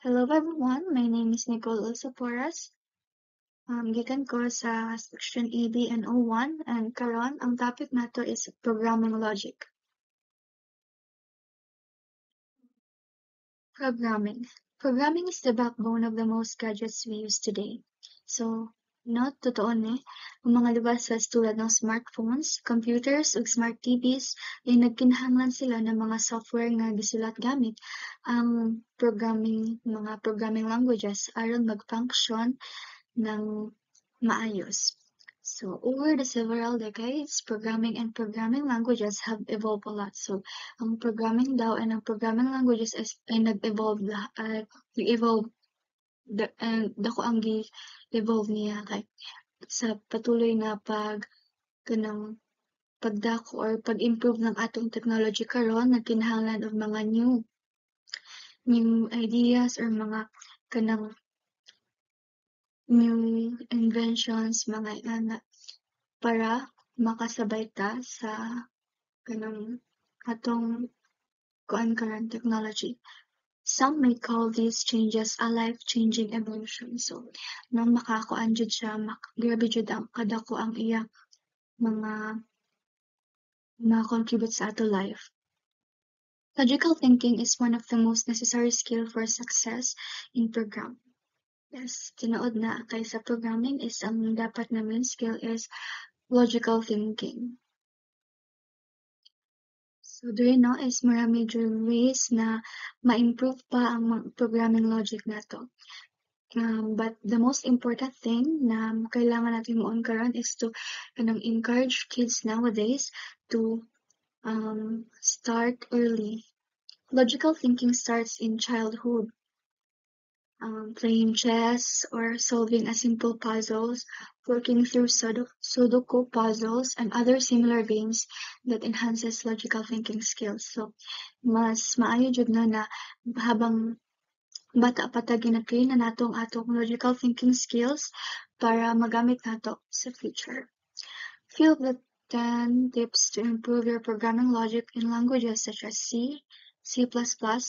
Hello everyone, my name is Nicole Ulsoporas. Gikan ko sa section EB and O1 and karon ang topic nato is programming logic. Programming is the backbone of the most gadgets we use today. So, totoo ni, ang mga devices tulad ng smartphones, computers, ug smart TVs ay nagkinahanglan sila ng mga software nga gisulat gamit ang mga programming languages aron mag-function ng maayos. So, over the several decades, programming and programming languages have evolved a lot. So, ang programming daw and ang programming languages ay nag-evolve nag-evolve dako ang gi-evolve niya kay sa patuloy na kanang pagdako or pag-improve ng atong technology karon nagkinahanglan og mga new ideas or mga kanang new inventions, mga para makasabay ta sa kanang atong karon technology. Some may call these changes a life-changing evolution. So, nang makakuan jud siya, grabe jud ang kadako ang iya mga contribute sa ato life. Logical thinking is one of the most necessary skill for success in programming. Yes, tinuod na kay sa programming is ang dapat namin skill is logical thinking. So there no is marami jud ways na ma-improve pa ang programming logic nato. But the most important thing na kailangan natin mo karon is to encourage kids nowadays to start early. Logical thinking starts in childhood. Playing chess or solving a simple puzzles, working through Sudoku puzzles and other similar games that enhances logical thinking skills. So, mas maayo jud na habang bata pa ta gina-train na nato ang atong logical thinking skills para magamit nato sa future. Few of the 10 tips to improve your programming logic in languages such as C, C++,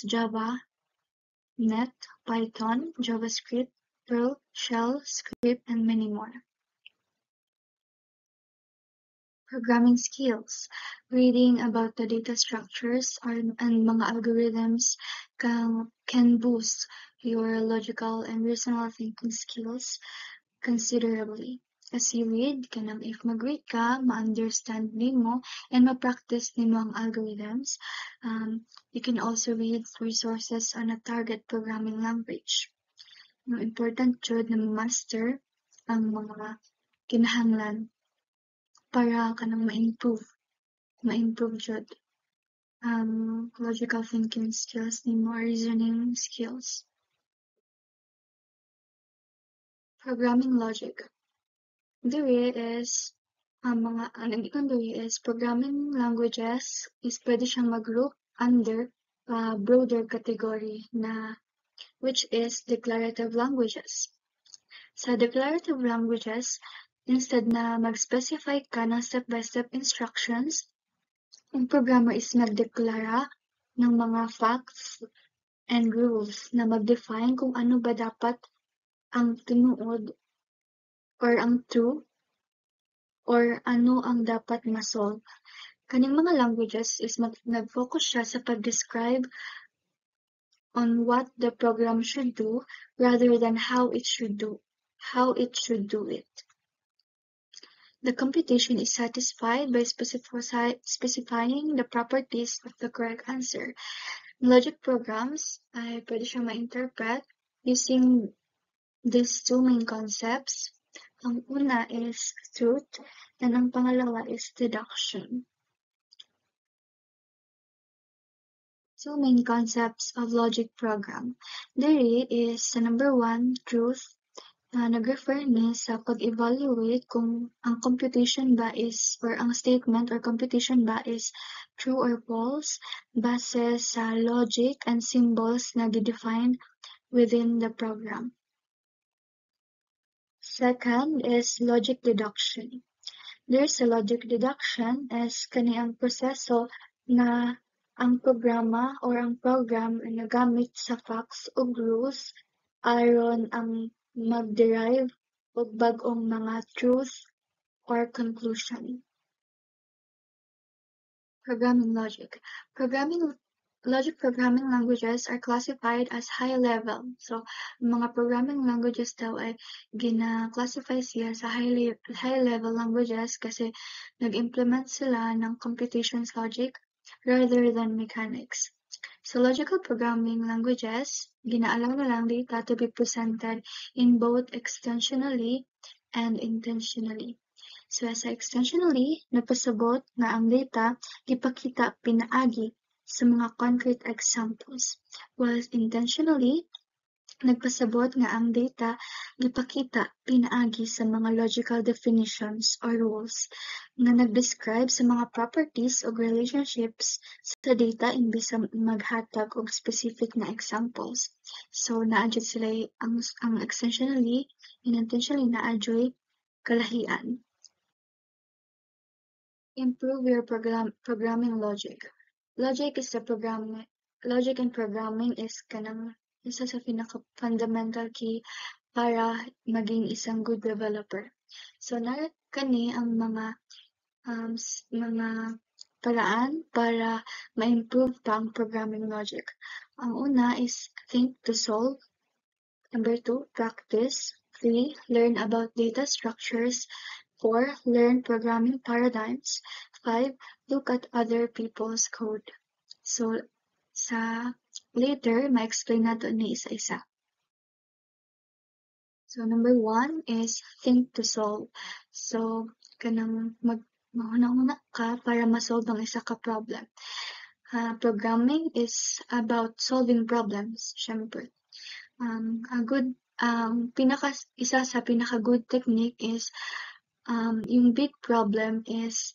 Java, Net, Python, JavaScript, Perl, Shell, Script, and many more. Programming skills. Reading about the data structures and mga algorithms can boost your logical and reasonable thinking skills considerably. As you read, if mag-read ka, ma-understand nimo and ma-practice nimo ang algorithms. You can also read resources on a target programming language. Important jud na master ang mga kinahanglan para kanang ma-improve jud logical thinking skills nimo or reasoning skills. Programming logic. Diri is ang ikon diri is programming languages is pwede siyang mag-group under broader category na which is declarative languages. Sa declarative languages, instead na mag-specify ka ng step-by-step instructions, ang programmer is nagdeklara ng mga facts and rules na mag-define kung ano ba dapat ang tinuod or ang true or ano ang dapat ma-solve. Kaning mga languages is nag-focus siya sa pag-describe on what the program should do rather than how it should do it. The computation is satisfied by specifying the properties of the correct answer. Logic programs ay pwede siyang ma-interpret using these two main concepts. Ang una is truth and ang pangalawa is deduction. Two main concepts of logic program. Diri is sa number 1, truth. Nag-refer ni sa pag-evaluate kung ang computation ba is or ang statement or computation ba is true or false base sa logic and symbols na gi-define within the program. Second is logic deduction. There's a logic deduction as kani ang proseso na ang programa or ang program ay nagamit sa facts ug rules aron ang mag-derive og bag-ong mga truth or conclusion. Programming logic. Logic programming languages are classified as high level. So, mga programming languages daw ay gina-classify siya sa high level languages kasi nag-implement sila ng computations logic rather than mechanics. So, logical programming languages, ginaalam na lang data to be presented in both extensionally and intentionally. So, sa extensionally, nagpasabot nga ang data gipakita pinaagi sa mga concrete examples, while intentionally, nagpasabot nga ang data gipakita pinaagi sa mga logical definitions or rules nga nagdescribe sa mga properties o relationships sa data imbis sa maghatag og specific na examples. So naadjud sila ang extensionally and intentionally naadjud kalahian. Improve your programming logic. Logic and programming is kanang isa sa pinaka-fundamental key para maging isang good developer. So kani ang mga paraan para ma-improve pa ang programming logic. Ang una is think to solve. Number 2, practice. 3, learn about data structures. 4, learn programming paradigms. 5, look at other people's code. So, sa later, ma-explain nato ni isa-isa. So, number 1 is think to solve. So, kanang mahuna-huna ka para ma-solve ang isa ka problem. Programming is about solving problems, syempre. Isa sa pinaka-good technique is yung big problem is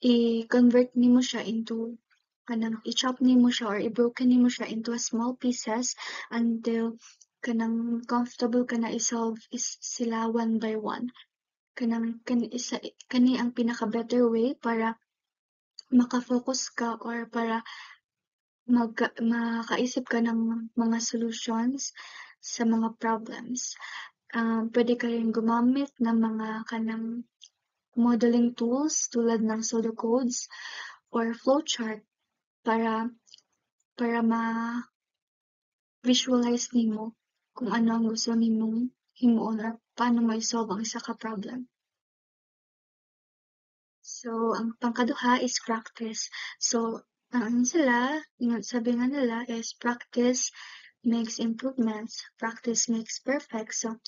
i-convert nimo siya into kanang i-chop nimo siya or i-broken nimo siya into small pieces until kanang comfortable ka na i-solve sila one by one. Kani ang pinaka-better way para maka-focus ka or para makaisip ka ng mga solutions sa mga problems. Pwede ka rin gumamit ng mga kanang modeling tools tulad ng pseudocodes or flowchart para ma-visualize nimo kung ano ang gusto nimong himuon or paano mo i-solve ang isa ka problem. So, ang pangkaduha is practice. So, sabi nga nila is practice makes improvements, practice makes perfect. So,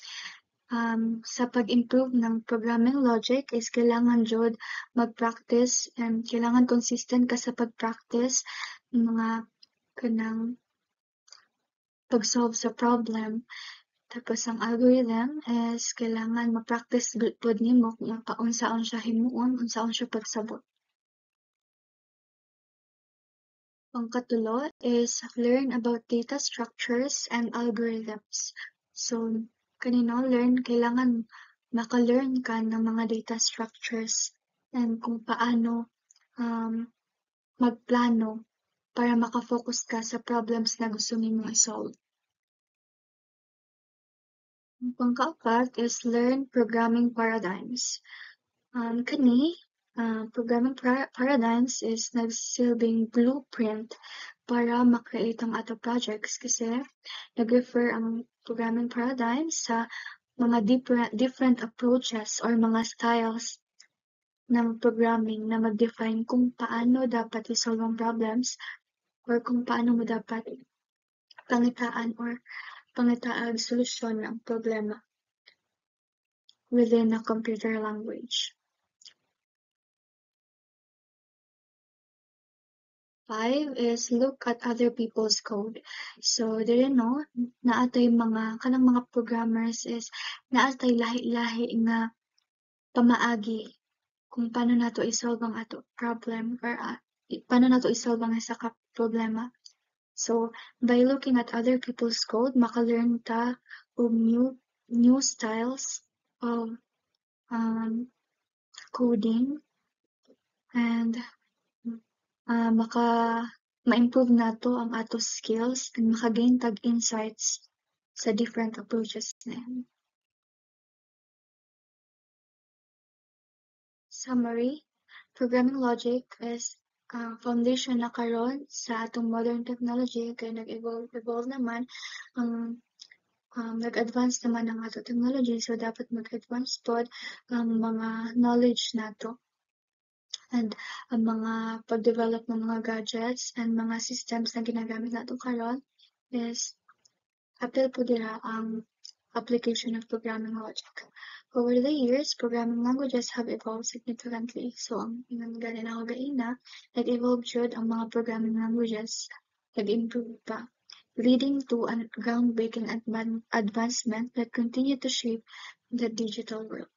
sa pag-improve ng programming logic is kailangan jud mag-practice and kailangan consistent ka sa pag-practice ng mga kanang pag-solve sa problem. Tapos ang algorithm is kailangan ma-practice pod nimo kung unsaon siya himuon, unsaon siya pagsabot. Pangkatulo is learn about data structures and algorithms. So, kailangan maka-learn ka ng mga data structures and kung paano magplano para maka-focus ka sa problems na gusto nimo i-solve. Ang pangkaapat is learn programming paradigms. Programming paradigms is nagsilbing blueprint para makreate ang ato projects kasi nag-refer ang programming paradigms sa mga different approaches or mga styles ng programming na mag-define kung paano dapat i-solve ang problems or kung paano mo dapat pangitaan or pangitaag solusyon ng problema within a computer language. 5 is look at other people's code. So, dili no, naatay kanang mga programmers is naatay lahi-lahi nga pamaagi kung paano nato i-solve ang ato problem or paano nato i-solve ang isa ka problema. So, by looking at other people's code, maka-learn ta og new styles of coding and ma-improve nato ang ato skills and makagain tag insights sa different approaches na yan. Summary, programming logic is foundation na karon sa atong modern technology kay nag-evolve naman ang nag-advance naman ang ato technology, so dapat mag-advance pod ang mga knowledge nato and ang mga pag-develop ng mga gadgets and mga systems na ginagamit nato karon is apil po dira ang application of programming logic. Over the years, programming languages have evolved significantly. So, ang gani na ako gaina, nag-evolve jud ang mga programming languages, nag-improve pa, leading to a groundbreaking advancement that continue to shape the digital world.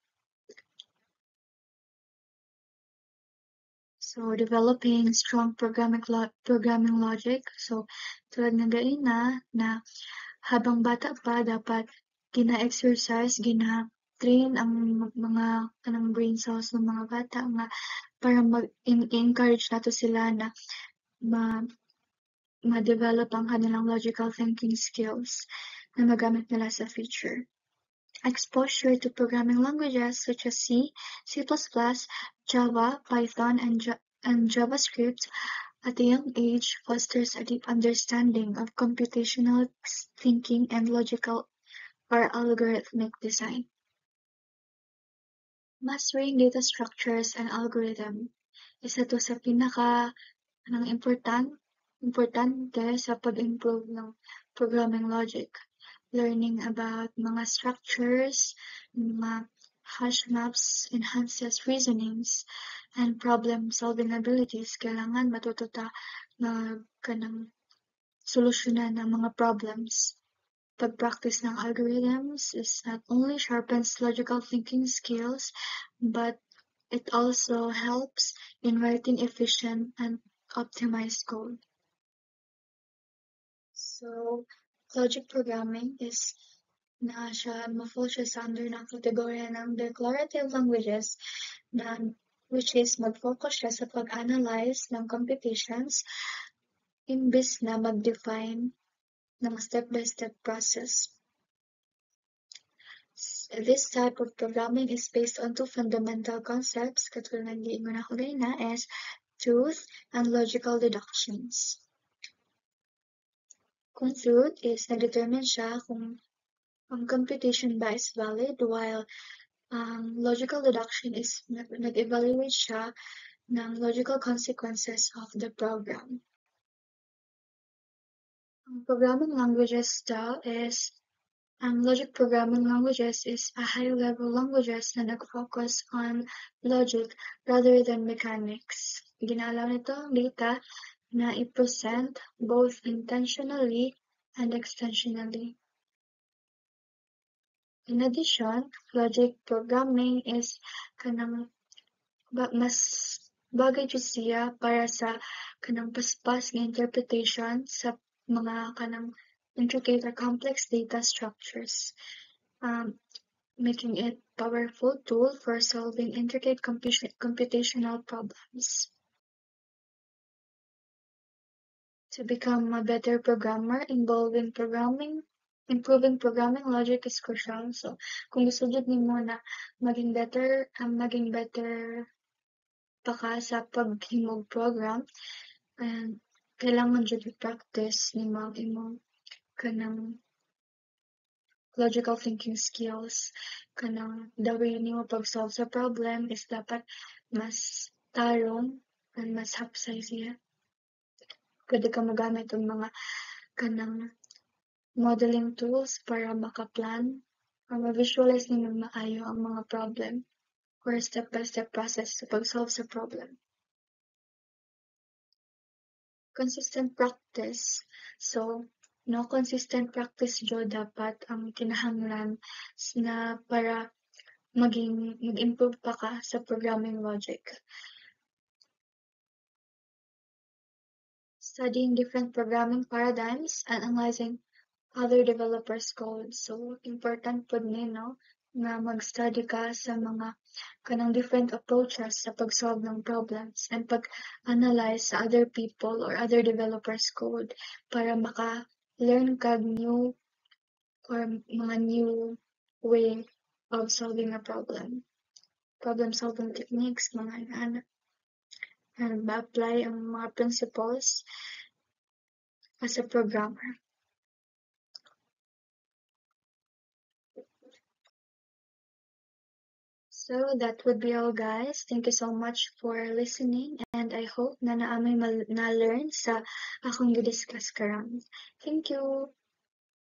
So, developing strong programming logic. So, tulad ng gaina na habang bata pa dapat gina-exercise, gina-train ang mga kanang brain cells ng mga bata nga para mag-encourage nato sila na ma-develop ang kanilang logical thinking skills na magamit nila sa future. Exposure to programming languages such as C, C++, Java, Python, and JavaScript at a young age fosters a deep understanding of computational thinking and logical or algorithmic design. Mastering data structures and algorithm isa to sa importante sa pag-improve ng programming logic. Learning about mga structures, mga hash maps enhances reasonings and problem-solving abilities. Kailangan matuto ta na kanang solusyonan ng mga problems. Pag-practice ng algorithms is not only sharpens logical thinking skills, but it also helps in writing efficient and optimized code. So, logic programming is ma-fall siya sa under ng kategorya ng declarative languages which is mag-focus siya sa pag-analyze ng computations imbis na mag-define ng step-by-step process. This type of programming is based on two fundamental concepts, katulad ng giingon ako gaina, is truth and logical deductions. Kung truth is nag-determine siya kung ang computation ba is valid, while logical deduction is nag-evaluate siya ng logical consequences of the program. Ang programming languages daw is logic programming languages is a high-level languages na nag-focus on logic rather than mechanics. Ginalaw nito ang data na i-present both intentionally and extensionally. In addition, logic programming is kanang mas bagay jud siya para sa kanang paspas nga interpretation sa mga kanang intricate or complex data structures, making it powerful tool for solving intricate computational problems. To become a better programmer, improving programming logic is crucial. So, kung gusto jud nimo na maging better pa ka sa paghimog program, and kailangan jud i-practice nimo ang imong kanang logical thinking skills. Kanang the way nimo pag-solve sa problem is dapat mas tarong and mas hapsay siya. Pwede ka magamit ng mga kanang modeling tools para maka-plan or ma-visualize nimo maayo ang mga problem or step-by-step process sa pag-solve sa problem. Consistent practice. So, no consistent practice jud dapat ang kinahanglan na para mag-improve pa ka sa programming logic. Studying different programming paradigms and analyzing other developers' code. So, important po ni, no? na mag-study ka sa mga kanang different approaches sa pag-solve ng problems and pag-analyze sa other people or other developers code para maka-learn kag new or mga new way of solving a problem solving techniques, mga ano, and ma-apply ang mga principles as a programmer. So that would be all, guys. Thank you so much for listening, and I hope na naamay na-learn sa akong gi-discuss karon. Thank you.